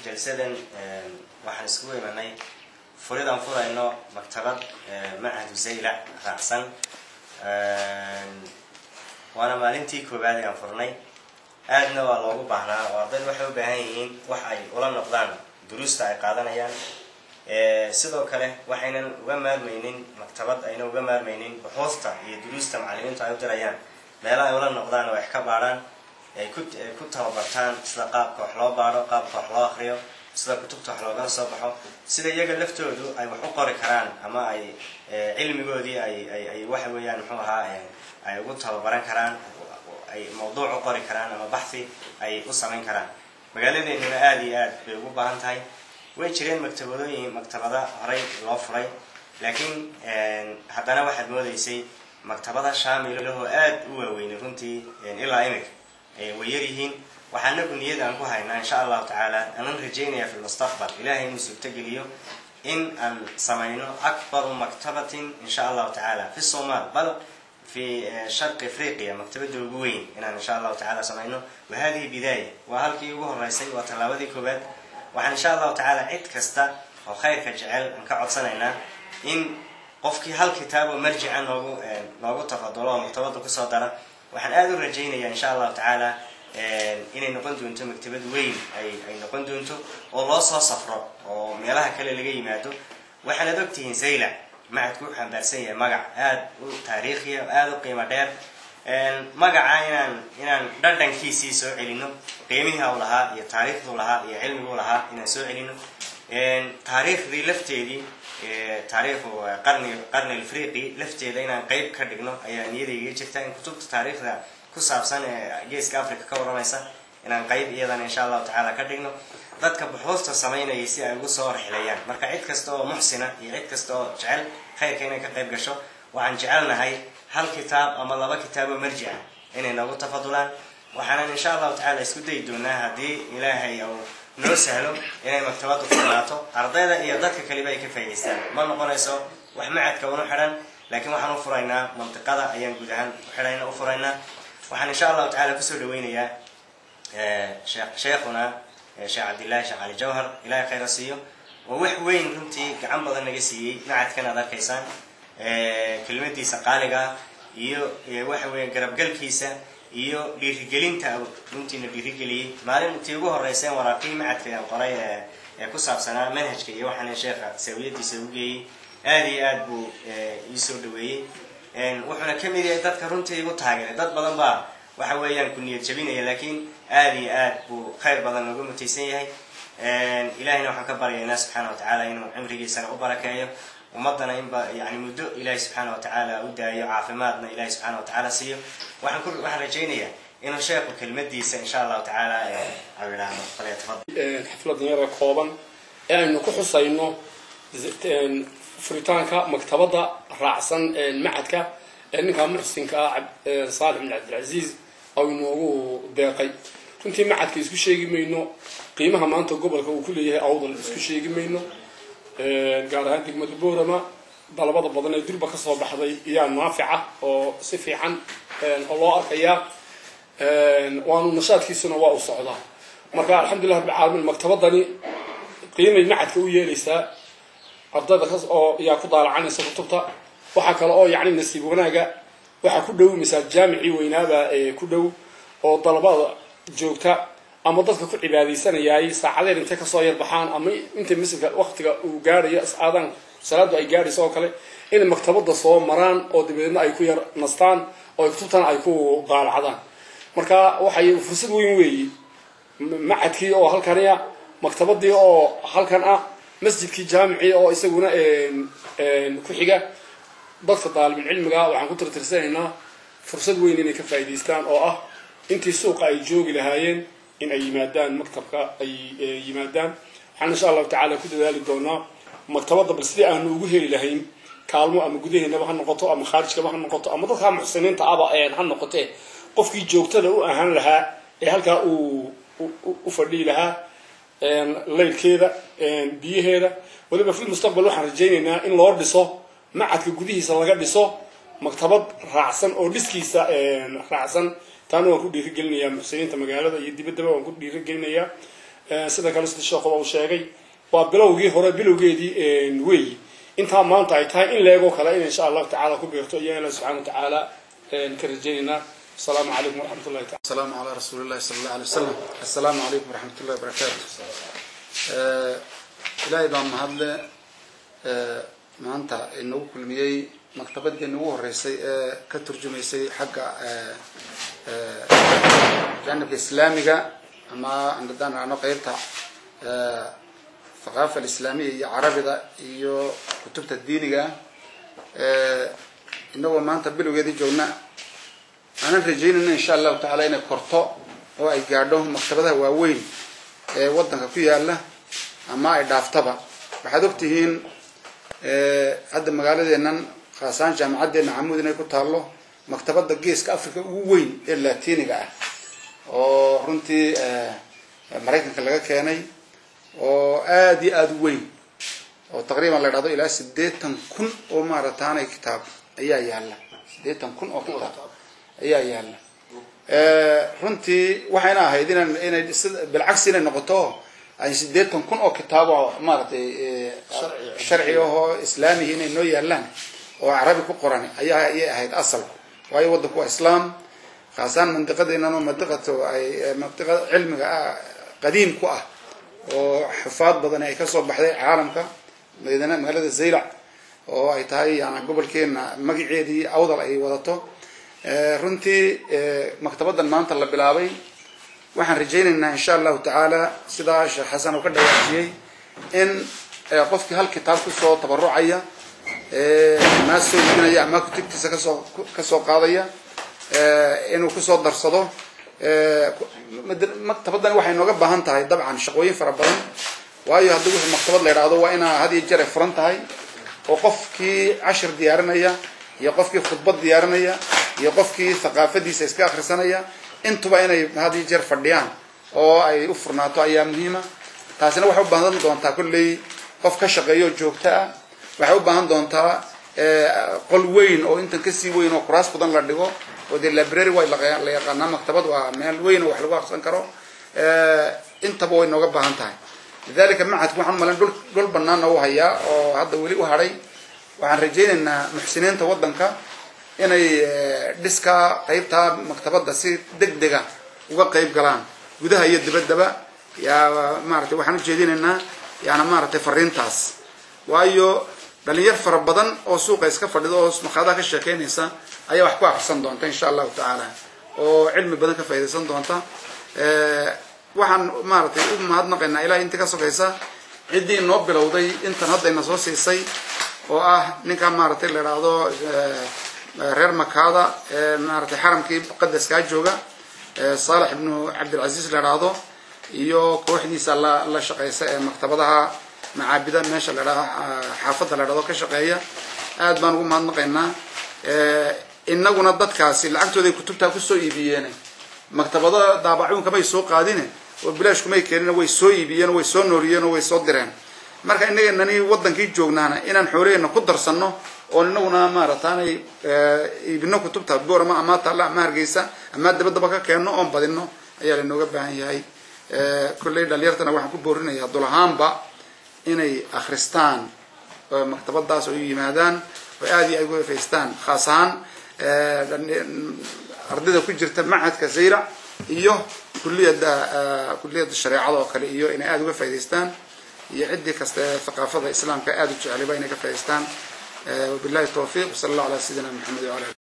جلسة waxaan isku imanay furidan furayno maktabad macahad Zaylac raacsan waana maalintii koobaad ee aan furnay aadna waa loogu baahnaa oo ardaydu waxay u baahan yihiin wax ay ula noqdaan duruusta ay qaadanayaan sidoo kale waxaynan uga maarmaynin maktabad ayna uga maarmaynin buxuusta iyo duruusta macallimiinta ay u dirayaan meelaha ay ula noqdaan oo wax ka baaraan ay ku tababartaan sida qaabka wax loo baaro qaabka wax loo akhriyo sida kutubta wax looga soo baxo sida iyaga laftoodu ay wax u qori karaan ama ay cilmigoodii ay waxa weeyaan muxuu ahaa ay ugu tababaran karaan ay mawduuc u qori karaan ama baxthi ay u samayn karaan magaaladeennuna aad iyo aad bay ugu baahan tahay way jireen maktabada horay loo furay laakiin haddana waxaad moodaysay maktabada shaamil oo aad u waaweyn runtii ilaa imika way yar yihiin waxaana niyada aan ku haynaa insha Allah ta'ala anan rajaynaya fi mustaqbal ilaahay inuu suurtageliyo in aan samayno akbar maktabatin insha Allah ta'ala fi Soomaal bal في شرق افريقيا مكتبه ugu weyn inaan insha Allah ta'ala samayno وهذه بدايه وهلكي ugu horeysay waa talaabadii koobaad waxaan insha Allah ta'ala cid kasta oo khayrka jecel aan ka codsanaynaa in qofkii hal kitaab oo marjic noogu tafadulo maktabada ku soo dara waxaan aad u rajaynayaa insha Allah ta'ala inay noqon doonto maktabad weyn ay noqon doonto oo loo soo safro oo meelaha kale laga yimaado waxaan adogtihiin Zaylac معك وحن برسية مجا هاد تاريخية هاد قيمة دير مجا إن دردن كيسي سو علينا قيمها ولها يا تاريخ ولها يا علم ولها إن سو علينا تاريخ ذي لفتي دي تاريخ قرن الأفريقي لفتي دينا قيب كردقنا يعني يدي يجتين كتب تاريخ ذا كسب سنة جيس أفريقيا كورا ميسا إن قيب أيضا إن شاء الله تعالى كردقنا dadka buxuusta sameynaya si ay ugu soo rixlayaan marka cid kasta oo muxsina iyo cid kasta oo jecel khayrka inay ka qayb gasho waxaan jecelnahay hal kitaab ama laba kitaab oo marjic ah inay nagu tafadulaan waxaan insha Allah ta'ala isku day doonaa hadii Ilaahay oo noo sahlo inay maktabadu furaato ardayda iyo dadka kale ay ka faa'iideystaan ma noqonayso wax macadka wana xiran laakiin waxaan u furaynaa mantiqada ayaan guud ahaan xirayna u furaynaa waxaan insha Allah ta'ala ku soo dhaweynayaa sheekhuna شيخ عبد الله شيخ علي جوهر إلى خير سيو ووحوين رنتي كعم بدن نجسي نعت كنا ذا كيسان كلمتي سقالقة وحوين قرب قل كيسة لرجلين تاو رنتي نبيرجلي مالين تيجوه الرئيسين وراقي معت في القرية كسر سنة منهج كي وحنا شيخ سويتي سوي هذه أدبو يسوع دوي وحنا كم يدي تذكر رنتي وتهاجر تذ بدن با وحوين كنية جبينة لكن آدي بو خير بدن نقول متيسيه إلهنا وحكبر يا سبحانه وتعالى إنه عمره سنة وبركاته ومضنا يعني مدو إلهي سبحانه وتعالى ودا عافماتنا إلهي سبحانه وتعالى سيو وحن كل واحد رجينيه إنه شيخ كلمة دي إن شاء الله تعالى عبنا فليتفضل. حفلة نيرة قوبا يعني كحصة إنه فريتانكا مكتبة رأسا معدك إنك محسن كعب صالح بن عبد العزيز أو إنه داقي كنت معك إسكو شيء منه قيمها ما أنت قبل كله أوضل إسكو شيء منه قال هذيك مدبورة ما طلبات بدنا يدير بكسر بحضي يعني نافعة أو سفيعا الله أكيا وأنا نشاط كي سنة وأصعدها مرة الحمد لله بعالم المكتبة ضني قيمة معك ويا لسه أفضل كسر أو يأخذ على عن سكتبته وحكى له يعني نسيبونا جا وحكوا له مثال جامعي وينابا كله أو طلبات joogta ama dadka ku cibaadeysan yahay saacadeen inta ka soo yarbaxaan ama inta misalka waqtiga uu gaarayo asaadan salaadu ay gaarayso oo kale in maktabada soo maraan oo dibadna ay ku yar nastaan oo kutubtan ay ku daalacadaan marka waxay fursad weyn weeyii macadkii oo halkaniya maktabadii oo halkan ah masjidkii jaamici oo isaguna ku xiga dadka daalib cilmiga waxaan ku tirtirsanaynaa fursad weyn inay ka faa'iideystaan oo ah intii suuqa ay joogi lahaayeen in ay yimaadaan maktabka ay yimaadaan waxaan insha Allah ta'ala ku dadaali doonaa maktabada bal sidii aan ugu heli lahayn kaalmo ama gudaheennaba ha noqoto ama khaarijkaba ha noqoto ama dadka muxsiniinta aba ha noqotee qofkii joogtada u ahaan lahaa ee halka uu fadhi lahaa leylkeeda biyaheeda waliba fi mustaqbal waxaan rajaynaynaa in loo dhiso macadka gudihiisa laga dhiso maktabad raacsan oo dhiskiisa raacsan taana waan ku dhiirigelinayaa muxsiniinta magaalada iyo dibaddaba waan ku dhiirigelinayaa sida kale sida sheekhuba uu sheegay waa bilowgii hore bilowgeedii weey intaa maanta ay tahay in leego kale in insha allahu tacaala ku beerto iyo ilaahi subxaana watacaala ka rajaynaynaa السلام عليكم ورحمة الله تعالى. السلام على رسول الله صلى الله عليه وسلم. السلام عليكم ورحمة الله وبركاته. إلهي بام هذا ما أنت إنه كل مية مكتبة إنه الرئيسي كترجمة سي حق جانب الإسلامي أما عندنا أنا قيرتها الثقافة الإسلامية عربي ده يو كتبت الدينية إنه ما أنت بلو جدي جونا أنا رجينا إن شاء الله تعالى إن كرطاء أو أي قاعدهم مكتبتها واوين وضنا فيها الله أما إضافتها بحدوكتهين هذا مقالة إنن خاصان جامعة دين عمودنا يكون الله مكتبات الجيش كأفريقيا وين إلا تيني قاعد ورنتي مريكا كلاجا كياني وآدي وين وتقريبا اللي رضوا إلى سديتن كن ومارتان كتاب أيها يلا سديتن كن أو كتاب ayaa yaala runtii waxayna ahayd inay bilcagsi inay noqoto ay 800 kun oo kitaabo maartay sharci oo islaami inay noo yaalaan oo carabi ku qoran ayaa ahayd asal waayo wadanku waa islaam khaasan mantiqadeena oo mantiqato ay mantiqa cilmiga qadiim ku ah oo xafaad badan ay ka soo baxday caalamka meedana magaalada Zaylac oo ay tahay yana gobolkeena magaceedii awdal ay wadato runtii maktabadan maanta la bilaabay waxaan rajaynaynaa insha Allah taala sida Sheekh Xasan oo ka dhawaajiyay in qofkii hal kitaab ku soo tabarucaya ma soo yidinaya ama kutubtiisa ka soo qaadaya inuu ku soo darsado maktabadan waxay nooga baahan tahay dabcan shaqooyin fara badan waayo haddii wax maktabad la yiraahdo waa inaa had iyo jeer furan tahay oo qofkii 10 diyaarinaya iyo qofkii khudbad diyaarinaya iyo qofkii thaqaafadiisa iska akhrisanaya intuba inay had iyo jeer fadhiyaan oo ay u furnaato ayaa muhiima taasina waxay u baahan doontaa kulley qof ka shaqeeyo joogto ah waxay u baahan doontaa qol weyn oo intan ka sii weyn oo kuraas badan la dhigo oo de library way la yaqaanaa maktabad waa meel weyn oo wax lagu akhrisan karo intaba way nooga baahan tahay lidalika macadku waxaan malan dhul banaan oo haya oo hadda wali u haray waxaan rajaynaynaa muxsiniinta wadanka inay dhiska qaybta maktabada si degdeg ah uga qayb galaan gudaha iyo dibaddaba yaa maartay waxaan u jeedinaynaa yaana maartay fariintaas waayo dhalinyar fara badan oo suuqa iska fadhido oo makhaada ka sheekeynaysa ayaa wax ku akhrisan doonta insha Allah taala oo cilmi badan ka faa'iideysan doonta waxaan maartay u mahadnaqaynaa ilaahay inta ka sokaysa cidii noo bilowday intan hadda ina soo siisay oo ah ninka maartay la yiraahdo reer makaada maartay xaramkii muqaddaska jooga Salih ibn Abdul Aziz la yiraahdo iyo kooxdiisa la shaqeysa ee maktabadaha macaabida meesha la yiraahdo xaafadda la yiraahdo ka shaqeeya aad baan ugu mahadnaqaynaa inaguna dadkaasi lacagtooda kutubta ku soo iibiyeen maktabada daabacuunka bay soo qaadine oo bilaash kuma keenina way soo iibiyeen way soo nooriyeen way soo direen marka inagana wadankii joognaana inaan xoreeyna ku darsano oo inaguna maarataanay ibno kutubta boorama ama taala ama hargeysa ama dabadaba ka keeno oo badino ayaa la nooga baahan yahay kullay dhalinyartana waxaan ku boorinayaa dulahaanba inay akhristaan maktabadaas oo yimaadaan oo aad ay uga feestaan khaasan ardayda ku jirta macadka Zaylac iyo kulliyada shariicada oo kale iyo inay aad uga faa'iideystaan iyo cidii kasta thaqaafada islaamka aad u jecel inay ka faa'iideystaan وبالله التوفيق وصلى الله على سيدنا محمد وعلى